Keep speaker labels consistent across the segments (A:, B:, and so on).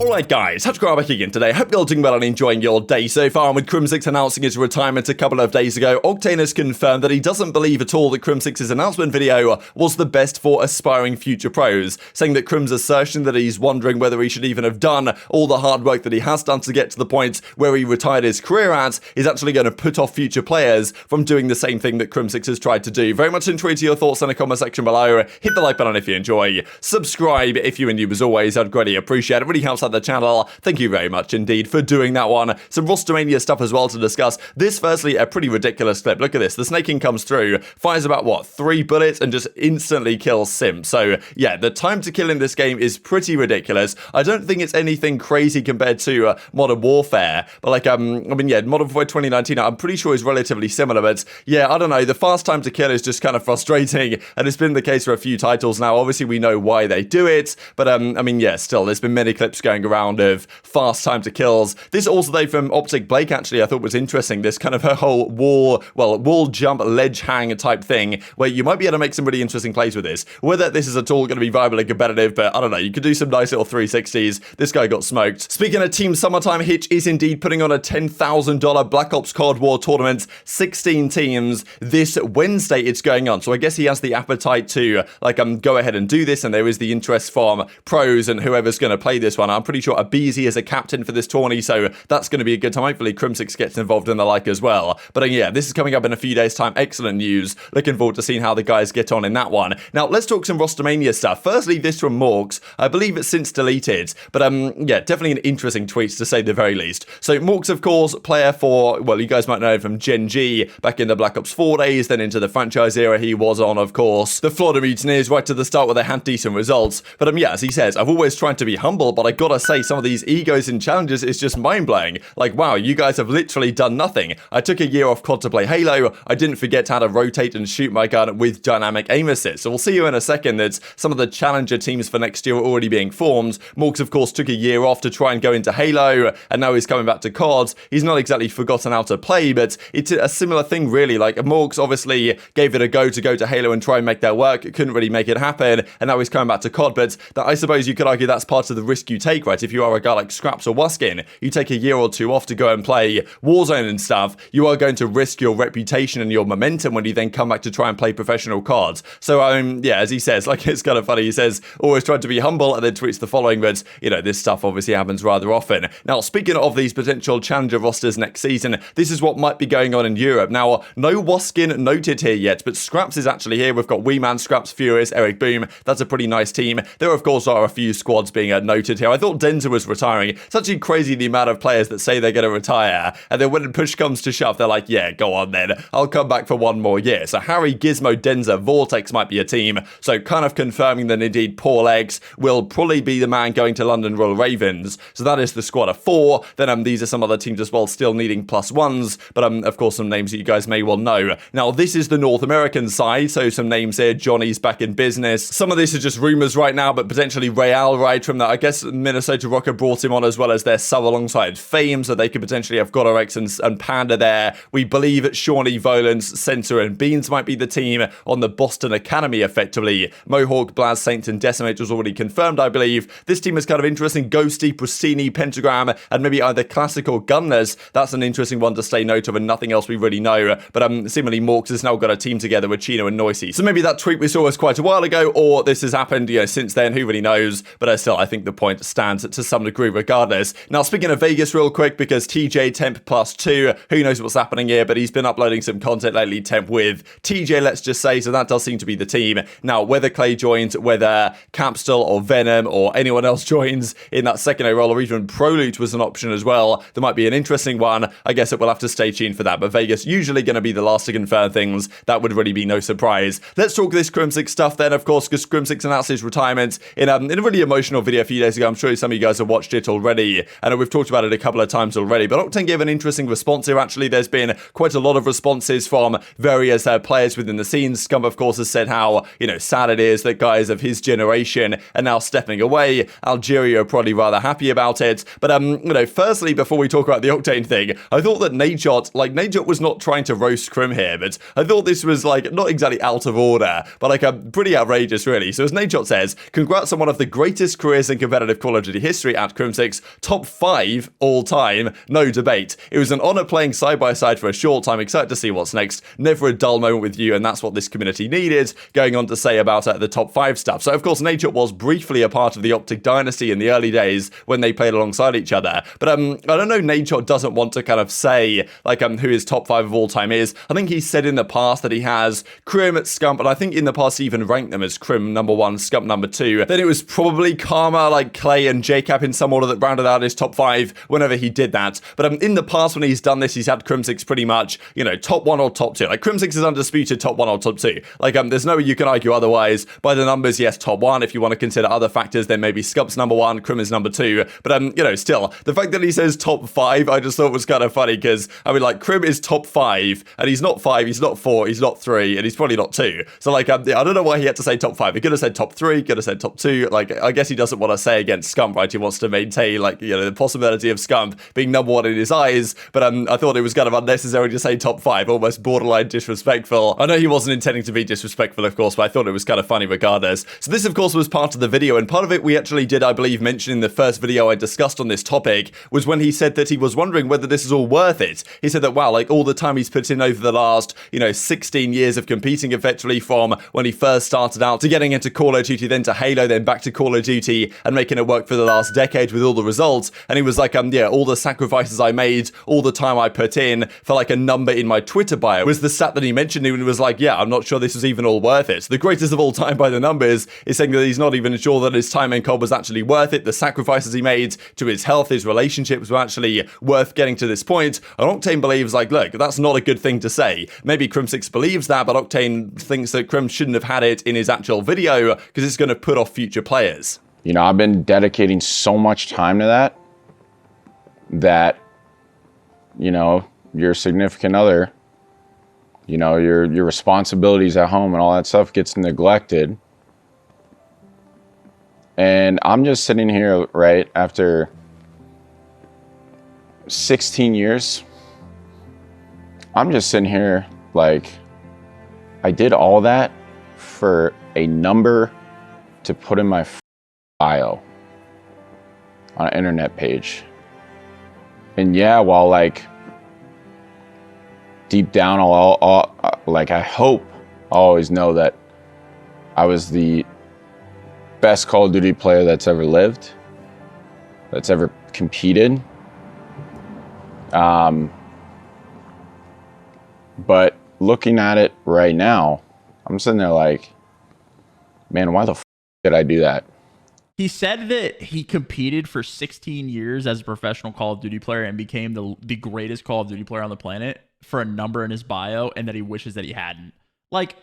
A: Alright guys, TacticalRab back again today. Hope you're all doing well and enjoying your day so far. And with Crimsix announcing his retirement a couple of days ago, Octane has confirmed that he doesn't believe at all that Crimsix's announcement video was the best for aspiring future pros, saying that Crim's assertion that he's wondering whether he should even have done all the hard work that he has done to get to the point where he retired his career at is actually going to put off future players from doing the same thing that Crimsix has tried to do. Very much intrigued to your thoughts in the comment section below. Hit the like button if you enjoy. Subscribe if you're new as always. I'd greatly appreciate it. It really helps out the channel. Thank you very much indeed for doing that one. Some Rostermania stuff as well to discuss. This, firstly, a pretty ridiculous clip. Look at this. The snaking comes through, fires about, what, 3 bullets and just instantly kills Simp. So, yeah, the time to kill in this game is pretty ridiculous. I don't think it's anything crazy compared to Modern Warfare. But, like, I mean, yeah, Modern Warfare 2019, I'm pretty sure is relatively similar. But, yeah, I don't know. The fast time to kill is just kind of frustrating. And it's been the case for a few titles now. Obviously, we know why they do it. But, I mean, yeah, still, there's been many clips going around of fast time to kills. This also though from OpTic Blake actually I thought was interesting. This kind of a whole wall jump ledge hang type thing where you might be able to make some really interesting plays with this. Whether this is at all going to be viable and competitive, but I don't know. You could do some nice little 360s. This guy got smoked. Speaking of Team Summertime, Hitch is indeed putting on a $10,000 Black Ops Cold War tournament. 16 teams. This Wednesday it's going on. So I guess he has the appetite to like go ahead and do this, and there is the interest from pros and whoever's going to play this one. I'm pretty sure aBeZy is a captain for this tourney, so that's going to be a good time. Hopefully Crimsix gets involved in the like as well. But yeah, this is coming up in a few days time. Excellent news. Looking forward to seeing how the guys get on in that one. Now let's talk some Rostermania stuff. Firstly, this from Morks. I believe it's since deleted, but yeah, definitely an interesting tweet to say the very least. So Morks, of course, player for, well, you guys might know him from Gen G back in the Black Ops 4 days, then into the franchise era he was on, of course. The Florida Mutineers right to the start where they had decent results. But yeah, as he says, I've always tried to be humble, but I gotta say some of these egos and challenges is just mind-blowing. Like, wow, you guys have literally done nothing. I took a year off COD to play Halo. I didn't forget how to rotate and shoot my gun with dynamic aim assist. So we'll see you in a second that some of the challenger teams for next year are already being formed. Morks, of course, took a year off to try and go into Halo, and now he's coming back to COD. He's not exactly forgotten how to play, but it's a similar thing, really. Like, Morks obviously gave it a go to Halo and try and make that work. Couldn't really make it happen, and now he's coming back to COD. But that, I suppose you could argue that's part of the risk you take, right? If you are a guy like Scraps or Waskin, you take a year or two off to go and play Warzone and stuff, you are going to risk your reputation and your momentum when you then come back to try and play professional COD. So, yeah, as he says, like, it's kind of funny. He says, always tried to be humble, and then tweets the following, but, you know, this stuff obviously happens rather often. Now, speaking of these potential challenger rosters next season, this is what might be going on in Europe. Now, no Waskin noted here yet, but Scraps is actually here. We've got Weeman, Scraps, Furious, Eric Boom. That's a pretty nice team. There, of course, are a few squads being noted here. I thought Denza was retiring. It's actually crazy the amount of players that say they're going to retire, and then when push comes to shove, they're like, yeah, go on then. I'll come back for one more year. So Harry, Gizmo, Denza, Vortex might be a team. So kind of confirming that indeed Paul X will probably be the man going to London Royal Ravens. So that is the squad of 4. Then these are some other teams as well, still needing +1s, but of course some names that you guys may well know. Now this is the North American side, so some names here. Johnny's back in business. Some of this is just rumors right now, but potentially Real right from that. I guess Minnesota Rokkr brought him on as well as their sub alongside Fame, so they could potentially have Godorex and Panda there. We believe Shawnee, Volans, Center, and Beans might be the team on the Boston Academy, effectively. Mohawk, Blaz, Saint, and Decimate was already confirmed, I believe. This team is kind of interesting. Ghosty, Pristini, Pentagram, and maybe either Classic or Gunners. That's an interesting one to stay note of, and nothing else we really know. But seemingly Morks has now got a team together with Chino and Noisy. So maybe that tweet we saw was quite a while ago, or this has happened, you know, since then. Who really knows? But still, I think the point stands to some degree regardless. Now, speaking of Vegas real quick, because TJ Temp +2, who knows what's happening here, but he's been uploading some content lately, Temp with TJ, let's just say, so that does seem to be the team. Now, whether Clay joins, whether Capsule or Venom or anyone else joins in that secondary role, or even Prolute was an option as well, there might be an interesting one. I guess it will have to stay tuned for that, but Vegas usually going to be the last to confirm things. That would really be no surprise. Let's talk this Crimsix stuff then, of course, because Crimsix announced his retirement in a really emotional video a few days ago. I'm sure some of you guys have watched it already, and we've talked about it a couple of times already, but Octane gave an interesting response here. Actually, there's been quite a lot of responses from various players within the scene. Scump, of course, has said how, you know, sad it is that guys of his generation are now stepping away. Algeria are probably rather happy about it. But, you know, firstly, before we talk about the Octane thing, I thought that Nadeshot was not trying to roast Crim here, but I thought this was, like, not exactly out of order, but, like, pretty outrageous, really. So as Nadeshot says, congrats on one of the greatest careers in competitive Call of prodigy history at Crimsix, top 5 all time, no debate. It was an honor playing side by side for a short time. Excited to see what's next. Never a dull moment with you, and that's what this community needed. Going on to say about the top 5 stuff. So of course Nadeshot was briefly a part of the OpTic dynasty in the early days when they played alongside each other. But I don't know, Nadeshot doesn't want to kind of say like who his top 5 of all time is. I think he's said in the past that he has Crim, Scump, and I think in the past he even ranked them as Crim number 1, Scump number 2. Then it was probably Karma, like Clay and JCap in some order that rounded out his top 5 whenever he did that. But in the past when he's done this, he's had Crimsix pretty much, you know, top 1 or top 2. Like Crimsix is undisputed top 1 or top 2. Like there's no way you can argue otherwise. By the numbers, yes, top 1. If you want to consider other factors, then maybe Scump's number 1, Crim is number 2. But you know, still, the fact that he says top 5, I just thought was kind of funny because I mean, like Crim is top 5, and he's not 5, he's not 4, he's not 3, and he's probably not 2. So like, I don't know why he had to say top 5. He could have said top 3, could have said top 2. Like, I guess he doesn't want to say against Scump, right? He wants to maintain, like, you know, the possibility of Scump being number 1 in his eyes. But I thought it was kind of unnecessary to say top 5, almost borderline disrespectful. I know he wasn't intending to be disrespectful, of course, but I thought it was kind of funny regardless. So this, of course, was part of the video, and part of it we actually did, I believe, mention in the first video I discussed on this topic, was when he said that he was wondering whether this is all worth it. He said that, wow, like all the time he's put in over the last, you know, 16 years of competing effectively from when he first started out to getting into Call of Duty, then to Halo, then back to Call of Duty, and making it work for the last decade with all the results. And he was like, yeah, all the sacrifices I made, all the time I put in for like a number in my Twitter bio was the stat that he mentioned, and he was like, yeah, I'm not sure this was even all worth it. The greatest of all time by the numbers is saying that he's not even sure that his time in COD was actually worth it. The sacrifices he made to his health, his relationships were actually worth getting to this point. And Octane believes, like, look, that's not a good thing to say. Maybe Crimsix believes that, but Octane thinks that Crim shouldn't have had it in his actual video because it's going to put off future players.
B: You know, I've been dedicating so much time to that, you know, your significant other, you know, your responsibilities at home and all that stuff gets neglected. And I'm just sitting here, right, after 16 years, I'm just sitting here like, I did all that for a number to put in my bio on an internet page. And yeah, while like deep down, like I hope I'll always know that I was the best Call of Duty player that's ever lived, that's ever competed. But looking at it right now, I'm sitting there like, man, why the f did I do that?
C: He said that he competed for 16 years as a professional Call of Duty player and became the greatest Call of Duty player on the planet for a number in his bio, and that he wishes that he hadn't. Like,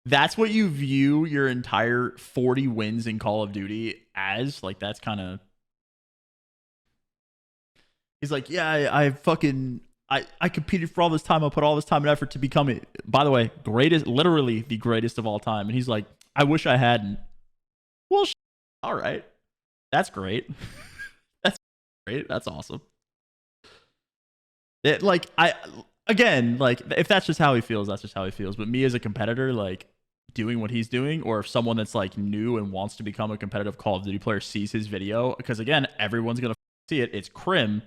C: that's what you view your entire 40 wins in Call of Duty as? Like, that's kind of... He's like, yeah, I competed for all this time. I put all this time and effort to become it. By the way, greatest, literally the greatest of all time. And he's like, I wish I hadn't. Well, all right. That's great. That's great. That's awesome. It, like, again, like, if that's just how he feels, that's just how he feels. But me as a competitor, like, doing what he's doing, or if someone that's like new and wants to become a competitive Call of Duty player sees his video, because again, everyone's going to see it. It's Crim.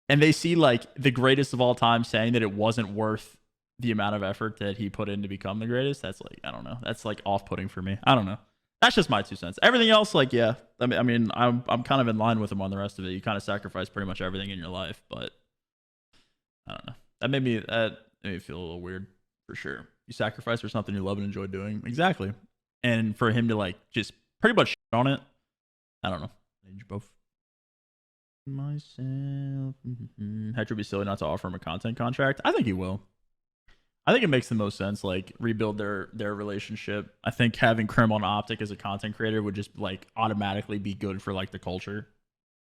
C: And they see like the greatest of all time saying that it wasn't worth the amount of effort that he put in to become the greatest. That's like, I don't know. That's like off-putting for me. I don't know. That's just my 2 cents. Everything else, like, yeah. I mean, I'm kind of in line with him on the rest of it. You kind of sacrifice pretty much everything in your life, but I don't know. That made me feel a little weird for sure. You sacrifice for something you love and enjoy doing. Exactly. And for him to like just pretty much shit on it, I don't know. Both. Myself. Hedge would be silly not to offer him a content contract. I think he will. I think it makes the most sense, like, rebuild their relationship. I think having Crim on OpTic as a content creator would just like automatically be good for like the culture.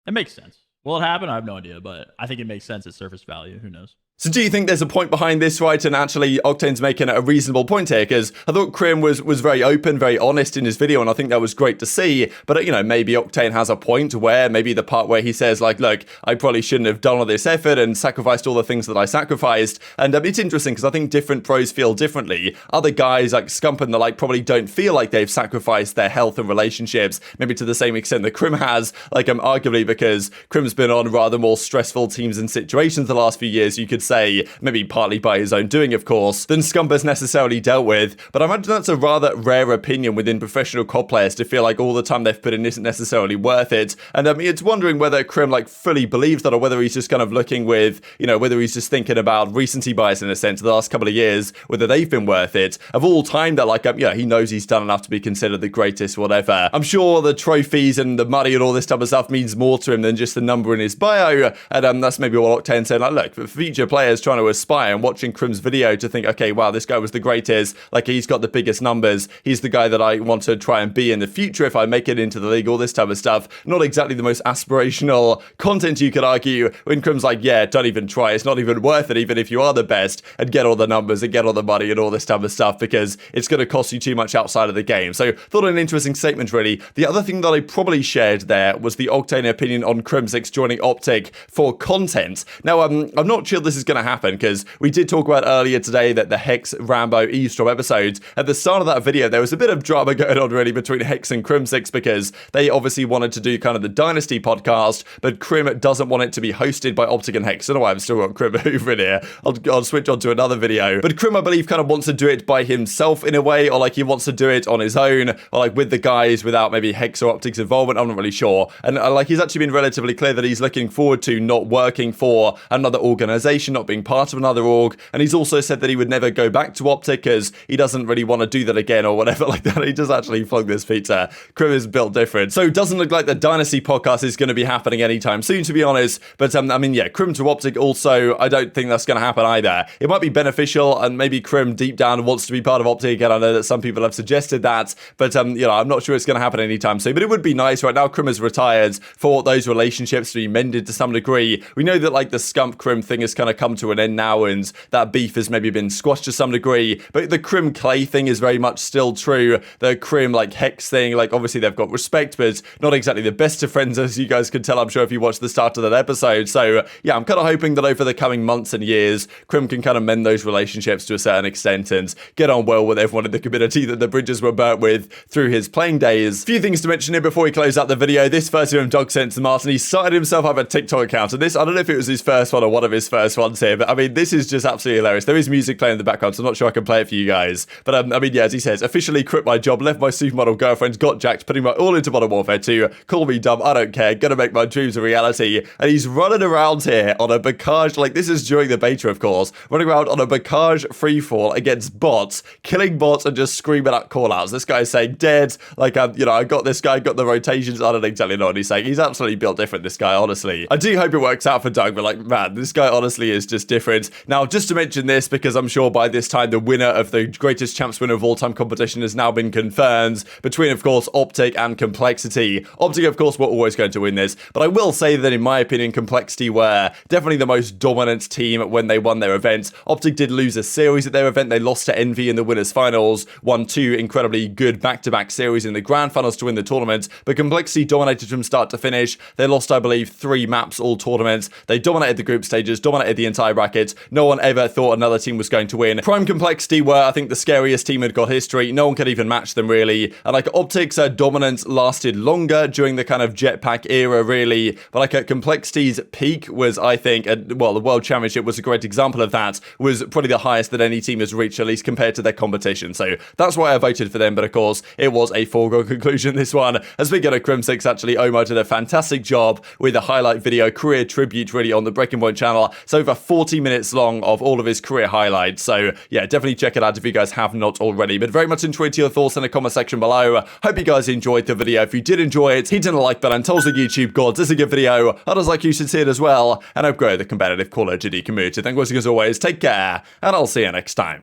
C: It makes sense. Will it happen? I have no idea, but I think it makes sense at surface value. Who knows?
A: So do you think there's a point behind this, right? And actually, Octane's making a reasonable point here, because I thought Crim was very open, very honest in his video, and I think that was great to see. But, you know, maybe Octane has a point where maybe the part where he says, like, look, I probably shouldn't have done all this effort and sacrificed all the things that I sacrificed. And it's interesting because I think different pros feel differently. Other guys like Scump and the like probably don't feel like they've sacrificed their health and relationships, maybe to the same extent that Crim has, like, arguably because Crim's been on rather more stressful teams and situations the last few years, you could say, maybe partly by his own doing, of course, than Scump has necessarily dealt with. But I imagine that's a rather rare opinion within professional COD players, to feel like all the time they've put in isn't necessarily worth it. And it's wondering whether Crim like fully believes that, or whether he's just kind of looking with, you know, whether he's just thinking about recency bias in a sense, the last couple of years, whether they've been worth it. Of all time, that like, yeah, he knows he's done enough to be considered the greatest, whatever. I'm sure the trophies and the money and all this type of stuff means more to him than just the number in his bio. And that's maybe what Octane's saying, like, look, for future players trying to aspire and watching Crim's video to think, okay, wow, this guy was the greatest, like, he's got the biggest numbers, he's the guy that I want to try and be in the future if I make it into the league, all this type of stuff. Not exactly the most aspirational content, you could argue, when Crim's like, yeah, don't even try, it's not even worth it, even if you are the best, and get all the numbers and get all the money and all this type of stuff, because it's going to cost you too much outside of the game. So thought an interesting statement, really. The other thing that I probably shared there was the Octane opinion on Crimsix joining OpTic for content. Now, I'm not sure this is going to happen, because we did talk about earlier today that the Hex Rambo eavesdrop episodes, at the start of that video, there was a bit of drama going on really between Hex and Crimsix, because they obviously wanted to do kind of the Dynasty podcast, but Crim doesn't want it to be hosted by OpTic and Hex. I don't know why I've still got Crim over in here. I'll switch on to another video. But Crim, I believe, kind of wants to do it by himself in a way, or like he wants to do it on his own, or like with the guys without maybe Hex or OpTic's involvement. I'm not really sure. And like he's actually been relatively clear that he's looking forward to not working for another organization, not being part of another org. And he's also said that he would never go back to OpTic because he doesn't really want to do that again or whatever like that. He just actually plugged this pizza. Crim is built different. So it doesn't look like the Dynasty podcast is going to be happening anytime soon, to be honest. But I mean, yeah, Crim to OpTic also, I don't think that's going to happen either. It might be beneficial, and maybe Crim deep down wants to be part of OpTic, and I know that some people have suggested that, but you know, I'm not sure it's going to happen anytime soon. But it would be nice. Right now, Crim has retired, for those relationships to be mended to some degree. We know that like the Scump Crim thing has kind of come to an end now, and that beef has maybe been squashed to some degree. But the Crim Clay thing is very much still true. The Crim like Hex thing, like obviously they've got respect, but not exactly the best of friends, as you guys could tell, I'm sure, if you watched the start of that episode. So yeah, I'm kind of hoping that over the coming months and years, Crim can kind of mend those relationships to a certain extent and get on well with everyone in the community that the bridges were burnt with through his playing days. Few things to mention here before we close out the video. This first from Dog Sense Martin, he started himself up a TikTok account, and this, I don't know if it was his first one or one of his first ones here, but I mean, this is just absolutely hilarious. There is music playing in the background, so I'm not sure I can play it for you guys. But I mean, yeah, as he says, officially quit my job, left my supermodel girlfriend, got jacked, putting my all into Modern Warfare 2. Call me dumb, I don't care, gonna make my dreams a reality. And he's running around here on a Bacage, like this is during the beta, of course, running around on a Bacage freefall against bots, killing bots and just screaming out callouts. This guy's saying dead, like, you know, I got this guy, got the rotations, I don't exactly know what he's saying. He's absolutely built different, this guy, honestly. I do hope it works out for Doug, but like, man, this guy honestly is just different. Now, just to mention this, because I'm sure by this time the winner of the greatest champs winner of all time competition has now been confirmed between, of course, OpTic and Complexity. OpTic, of course, were always going to win this, but I will say that in my opinion, Complexity were definitely the most dominant team when they won their event. OpTic did lose a series at their event. They lost to Envy in the winners finals, won 2 incredibly good back-to-back series in the grand finals to win the tournament, but Complexity dominated from start to finish. They lost, I believe, 3 maps all tournaments. They dominated the group stages, dominated the entire bracket. No one ever thought another team was going to win. Prime Complexity were, I think, the scariest team in COD history. No one could even match them, really. And like OpTic's dominance lasted longer during the kind of jetpack era, really. But like Complexity's peak was, I think, well, the World Championship was a great example of that, was probably the highest that any team has reached, at least compared to their competition. So that's why I voted for them. But of course, it was a foregone conclusion, this one. As we get a Crimsix, actually, Omar did a fantastic job with a highlight video, career tribute, really, on the Breaking Point channel. It's over 40 minutes long of all of his career highlights. So yeah, definitely check it out if you guys have not already. But very much enjoyed your thoughts in the comment section below. Hope you guys enjoyed the video. If you did enjoy it, hit the like button, tells the YouTube gods it's a good video. Others like you should see it as well. And I've grown the competitive Call of Duty community. Thank you as always. Take care, and I'll see you next time.